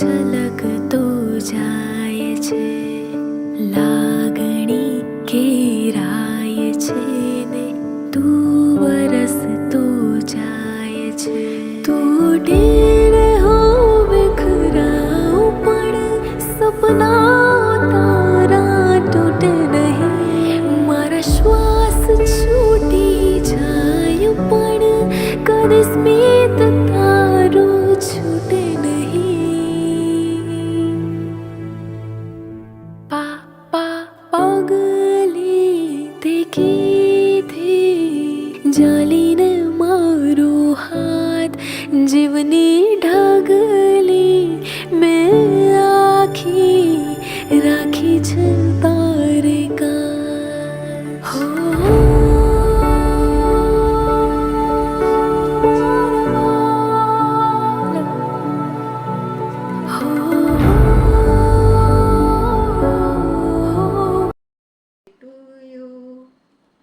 છલકતો જાય છે, લાગણી ઘેરાય છે ને તું વરસતો જાય છે. તૂટીને હોવે ખરાઉ પણ સપના તારા તૂટે નહીં. મારા શ્વાસ છૂટી જાય પણ કદી સ્મિત તારું છૂટે નહીં. પાગલી તે કીધી જાલીને મારો હાથ, જીવની ઢગલી મેં આખી રાખી છે તારે કાન. હો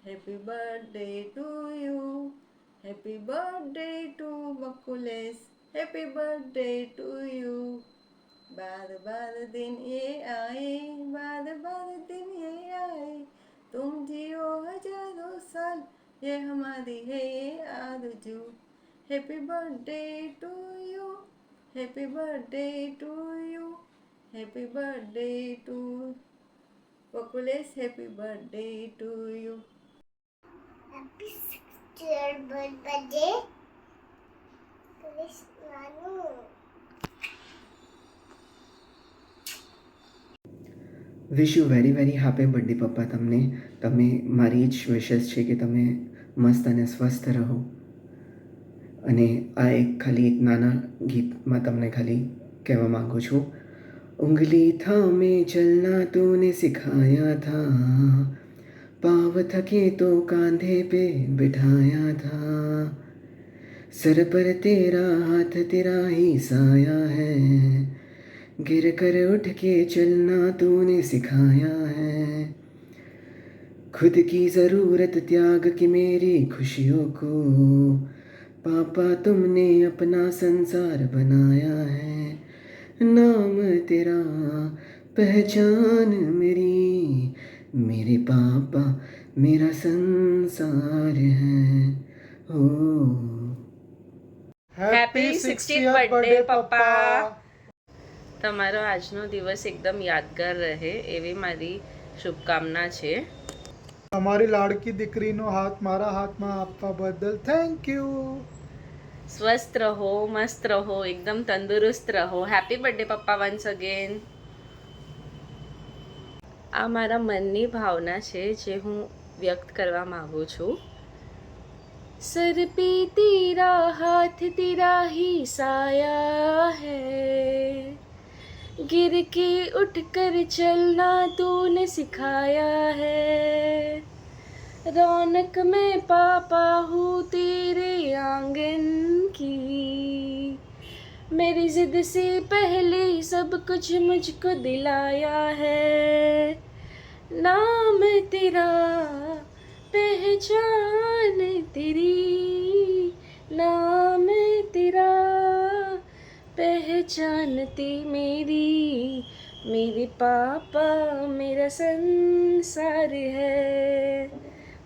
Happy birthday to you. Happy birthday to Bakules. Happy birthday to you. बाद बाद दिन ये आए, बाद बाद दिन ये आए. तुम जियो हजारों साल, ये हमारी है ये आरज़ू. Happy birthday to you. Happy birthday to you. Happy birthday to Bakules. Happy birthday to you. Happy 60th birthday, Krishnu. Wish you very very happy birthday પપ્પા. તમે મારી જ વિશેષ છે કે તમે મસ્ત અને સ્વસ્થ રહો. અને આ ખાલી એક નાના ગીતમાં તમને ખાલી કહેવા માગું છું. ઉંગલી થામે ચલના તૂને સિખાયા થા, पाव थके तो कांधे पे बिठाया था, सर पर तेरा हाथ तेरा ही साया है, गिर कर उठ के चलना तूने सिखाया है, खुद की ज़रूरत त्याग के मेरी खुशियों को पापा तुमने अपना संसार बनाया है, नाम तेरा पहचान मेरी, मेरे पापा मेरा संसार है. ओ હેપી 60th બર્થડે પપ્પા. તમારો આજનો દિવસ એકદમ યાદગાર રહે એવી મારી શુભકામના છે. અમારી લાડકી દીકરીનો હાથ મારા હાથમાં આપવા બદલ થેન્ક યુ. સ્વસ્થ રહો, મસ્ત રહો, એકદમ તંદુરસ્ત રહો. હેપી બર્થડે પપ્પા વન્સ અગેન. આ મારા મનની ભાવના છે જે હું વ્યક્ત કરવા માંગુ છું. सर पे तेरा हाथ तेरा ही साया है, गिर के उठ कर चलना तूने सिखाया है, रौनक में पापा हूँ तेरे आंगन की, मेरी जिद से पहले सब कुछ मुझको दिलाया है, नाम तेरा पहचान तेरी, नाम तेरा पहचानती मेरी, मेरे पापा मेरा संसार है,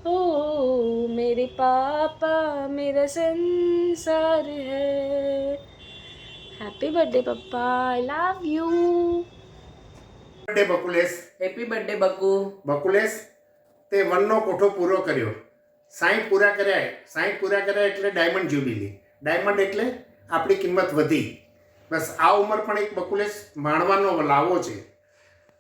ओ मेरे पापा मेरा संसार है. हैप्पी बर्थडे पप्पा, I love you. Birthday Bakulesh. Happy birthday Baku. Bakulesh, તે વનનો કોઠો પૂરો કર્યો. 60 પૂરા કર્યા. 60 પૂરા કર્યા એટલે ડાયમંડ જ્યુબિલી. ડાયમંડ એટલે આપણી કિંમત વધી. બસ આ ઉંમર પણ એક બકુલેશ માણવાનો લાવો છે.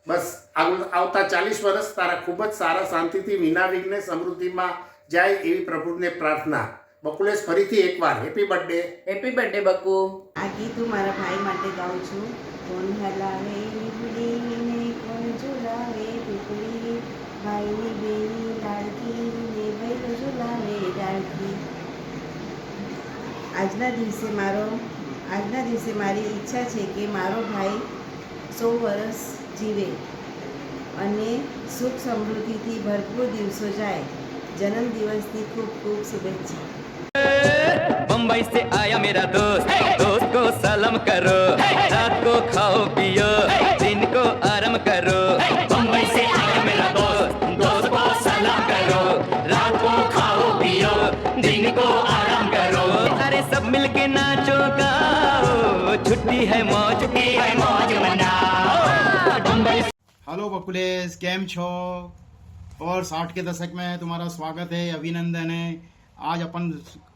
બસ આવતા 40 વર્ષ તારા ખૂબ જ સારા, શાંતિથી, વિના વિઘ્ને, સમૃદ્ધિમાં જાય એવી પ્રભુને પ્રાર્થના. બકુલેશ, ફરીથી એકવાર happy birthday. Happy birthday Baku. આ ગીત હું મારા ભાઈ માટે ગાઉં છું. કોણ હલાવે વીજળીને, કોણ ઝુલાવે પીપળી, ભાઈની બેની લાડકી ને ભાઈ ઝુલાવે ડાળકી. આજના દિવસે મારી ઈચ્છા છે કે મારો ભાઈ 100 વર્ષ જીવે અને સુખ સમૃદ્ધિથી ભરપૂર દિવસો જાય. જન્મદિવસની ખૂબ ખૂબ શુભેચ્છા. बम्बई से आया मेरा दोस्त, दोस्त को सलाम करो, रात को खाओ मिलके नाचो गाओ, छुट्टी है मौज की, है मौज मनाओ। हेलो बकुलेश, केम छो? और 60 के दशक में तुम्हारा स्वागत है, अभिनंदन है। आज अपन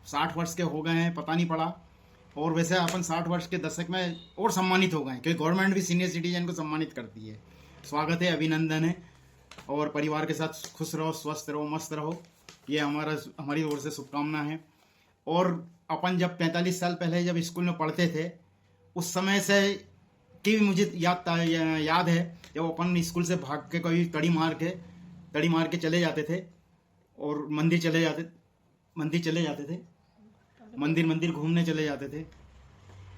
60 वर्ष के हो गए हैं, पता नहीं पड़ा। और वैसे अपन 60 वर्ष के दशक में और सम्मानित हो गए हैं, क्योंकि गवर्नमेंट भी सीनियर सिटीजन को सम्मानित करती है। स्वागत है, अभिनंदन है। और परिवार के साथ खुश रहो, स्वस्थ रहो, मस्त रहो, ये हमारी ओर से शुभकामना है। और अपन जब 45 साल पहले जब स्कूल में पढ़ते थे, उस समय से की भी मुझे याद है जब अपन स्कूल से भाग के कभी तड़ी मार के चले जाते थे और मंदिर चले जाते थे, मंदिर घूमने चले जाते थे।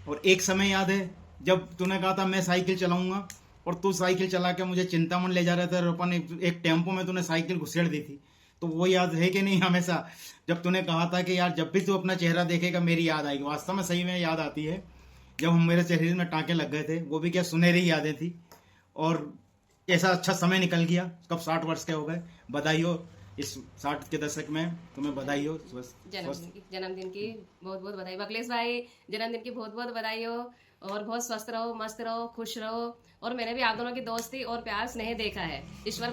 और एक समय याद है जब तूने कहा था मैं साइकिल चलाऊंगा, और तू साइकिल चला के मुझे चिंतामन ले जा रहा था, और अपन एक टेम्पो में तूने साइकिल घुसेड़ दी थी। तो वो याद है कि नहीं हमेशा, जब तूने कहा था कि यार जब भी तू अपना चेहरा देखेगा मेरी याद आएगी। वास्तव में सही में याद आती है। जब हम मेरे शरीर में टाँके लग गए थे, वो भी क्या सुनहरी यादें थी। और ऐसा अच्छा समय निकल गया, कब 60 वर्ष के हो गए। बधाई हो इस 60 के दशक में, तुम्हें बधाई हो। जन्मदिन की बहुत बहुत बधाई बकलेश भाई, जन्मदिन की बहुत बहुत बधाई हो। और बहुत स्वस्थ रहो, मस्त रहो, खुश रहो। और मैंने भी आप दोनों की दोस्ती और प्यार स्नेह देखा है। ईश्वर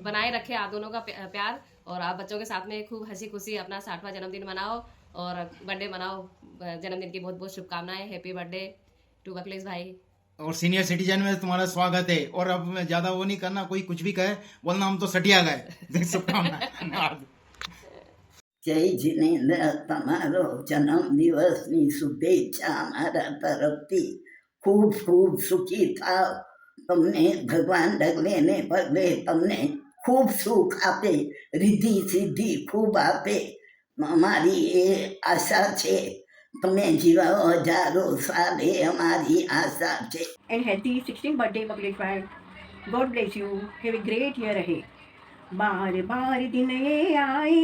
बनाए रखे आप दोनों का प्यार। और आप बच्चों के साथ में खूब हंसी खुशी अपना 60वां जन्मदिन मनाओ और बर्थडे मनाओ। जन्मदिन की बहुत बहुत शुभकामनाएं। हैप्पी बर्थडे टू बकलेश भाई। और सीनियर सिटीजन में तुम्हारा स्वागत है। और अब मैं ज्यादा वो नहीं करना, कोई कुछ भी कहे बोलना हम तो सटिया गए। शुभकामनाएं। જય જીનેન્દ્ર, તમારો જન્મદિવસની શુભેચ્છા અમારા તરફથી ખૂબ ખૂબ સુખી થાવ। તમને ભગવાન ડગલે ને પગલે તમને ખૂબ સુખ આપે, રિદ્ધિ સિદ્ધિ ખૂબ આપે, અમારી એ આશા છે। તમે જીવાઓ હજારો સાલ, એ અમારી આશા છે। And healthy 16th birthday Bakaresh bhai. God bless you. Have a great year ahead. बार बार दिन ये आए,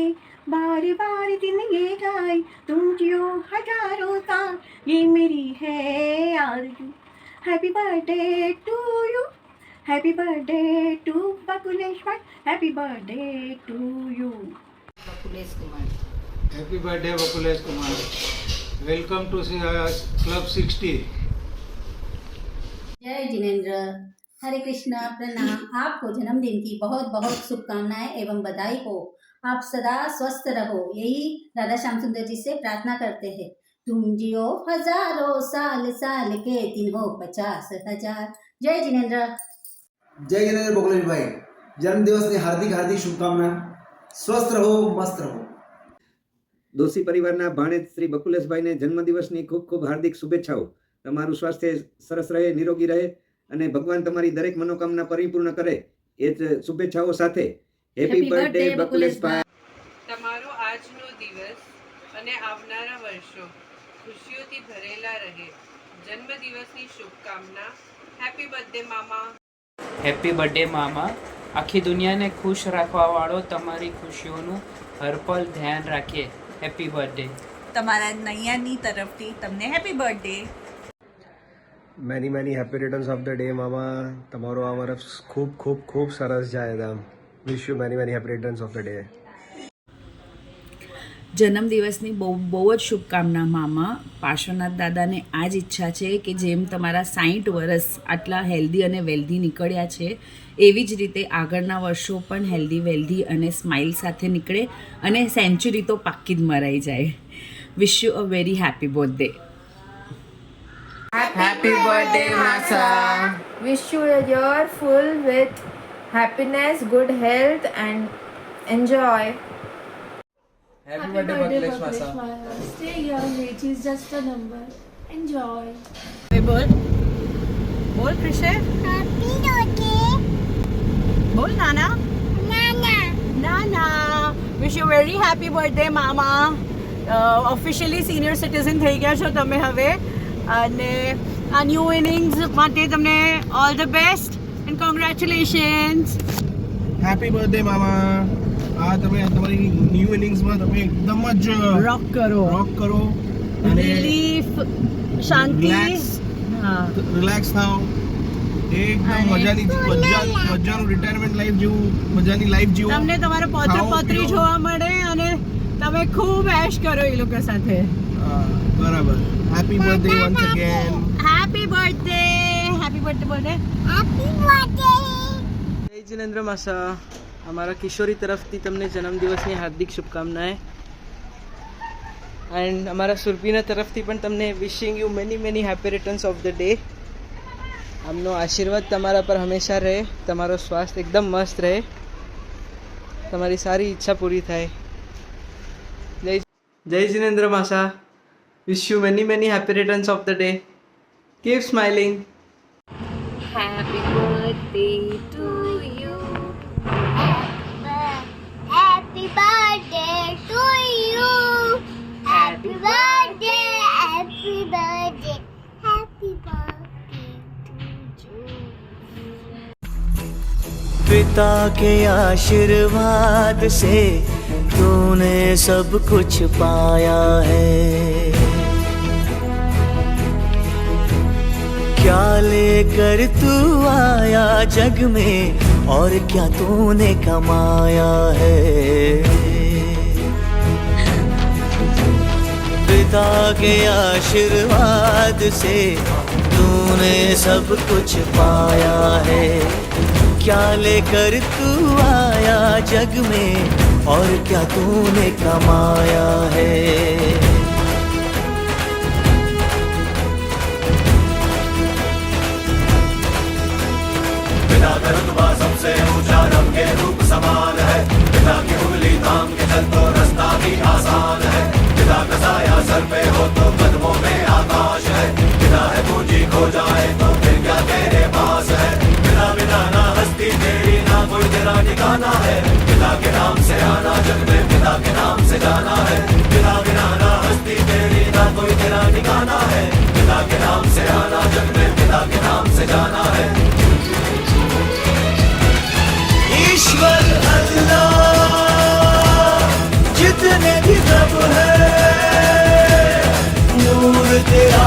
बार बार दिन ये आए, तुम जियो हजारों साल, ये मेरी है आरज़ू। Happy birthday to you, happy birthday to Bakulesh भाई, happy birthday to you. Bakulesh Kumar. Happy birthday Bakulesh Kumar, welcome to club 60। जय जिनेंद्र, हरे कृष्णा, प्रणाम। आपको जन्मदिन की बहुत बहुत शुभकामनाएं एवं बधाई हो। आप सदा स्वस्थ रहो, यही राधा श्याम सुंदर जी से प्रार्थना करते हैं। तुम जियो हजारों साल, साल के दिन हो 50,000। जय जिनेंद्र। जय जिनेंद्र बकुलेश भाई, जन्मदिवस की हार्दिक हार्दिक शुभकामना। स्वस्थ रहो, मस्त रहो। દોશી પરિવારના ભાણેજ શ્રી બકુલેશભાઈને જન્મદિવસની ખૂબ ખૂબ હાર્દિક શુભેચ્છાઓ। તમારું સ્વાસ્થ્ય સરસ રહે, નિરોગી રહે અને ભગવાન તમારી દરેક મનોકામના પરિપૂર્ણ કરે, એ જ શુભેચ્છાઓ સાથે હેપી બર્થડે બકુલેશભાઈ। તમારો આજનો દિવસ અને આવનારા વર્ષો ખુશીઓથી ભરેલા રહે। જન્મદિવસની શુભકામના। હેપી બર્થડે મામા। હેપી બર્થડે મામા। આખી દુનિયાને ખુશ રાખવા વાળો તમારી ખુશીઓનું હરપલ ધ્યાન રાખે। Happy birthday. તમારા નૈયાની તરફથી તમને happy birthday. Many many happy returns of the day મામા। તમારો આ વર્ષ ખૂબ ખૂબ ખૂબ સરસ જાય દામ। Wish you many many happy returns of the day. જન્મદિવસની બહુ જ શુભકામના મામા। પાર્શ્વનાથ દાદાને આ જ ઈચ્છા છે કે જેમ તમારા 60 વર્ષ આટલા હેલ્ધી અને વેલ્ધી નીકળ્યા છે, એવી જ રીતે આગળના વર્ષો પણ હેલ્ધી વેલ્ધી અને સ્માઇલ સાથે નીકળે અને સેન્ચુરી તો પાક્કી જ મરાઈ જાય। Wish you a very happy birthday. Happy birthday, Masa. Wish you a year full with happiness, good health, and enjoy. Happy birthday, Bakaresh Masa. Stay young, age is just a number. Enjoy. बोल कृषे। Happy birthday. बोल नाना। नाना। नाना। Wish you very happy birthday mama. Officially senior citizen થઈ ગયા છો તમે હવે, અને આ new innings માટે તમને all the best and congratulations. Happy birthday મામા। આ તમે તમારી ન્યૂ ઇનિંગ્સમાં તમે એકદમ જ રોક કરો અને રિલીફ, શાંતિ, રિલેક્સ થાઓ। એકદમ મજાનું રિટાયરમેન્ટ લાઈફ જેવું, મજાની લાઈફ જીવો। તમને તમારા પૌત્ર પૌત્રી જોવા મળે અને તમે ખૂબ એશ કરો એ લોકો સાથે. બરાબર. Happy birthday once again. Happy birthday. Happy birthday બોલે. Happy birthday. જય જિનેન્દ્ર માસા, અમારા કિશોરી તરફથી તમને જન્મદિવસની હાર્દિક શુભકામનાएं. એન્ડ અમારા સુરભીના તરફથી પણ તમને wishing you many happy returns of the day. આમનો આશીર્વાદ તમારા પર હંમેશા રહે, તમારો સ્વાસ્થ્ય એકદમ મસ્ત રહે, તમારી સારી ઈચ્છા પૂરી થાય. જય જિનેન્દ્ર માસા, wish you many happy returns of the day. Keep smiling. Happy birthday to you. Happy birthday to you. Happy birthday. Happy birthday. Happy birthday to you. पिता के आशीर्वाद से तूने सब कुछ पाया है, क्या लेकर तू आया जग में और क्या तूने कमाया है। पिता के आशीर्वाद से तूने सब कुछ पाया है, क्या लेकर तू आया जग में और क्या तूने कमाया है। पिता का रुतबा सबसे ऊंचा, रब के रूप समान है, पिता की उंगली थाम के चल तो रास्ता भी आसान है, पिता का साया सर पे हो तो कदमों में आकाश है, पिता है पूंजी खो जाए तो फिर क्या तेरे पास है, पिता बिना ना हस्ती तेरी ना कोई तेरा ठिकाना है, पिता के नाम से आना जग में, पिता के नाम से जाना है, पिता बिना ना हस्ती तेरी ना कोई तेरा ठिकाना है, पिता के नाम से आना जग में, पिता के नाम से जाना है। ईश्वर अल्लाह जितने भी सब है, नूर तेरा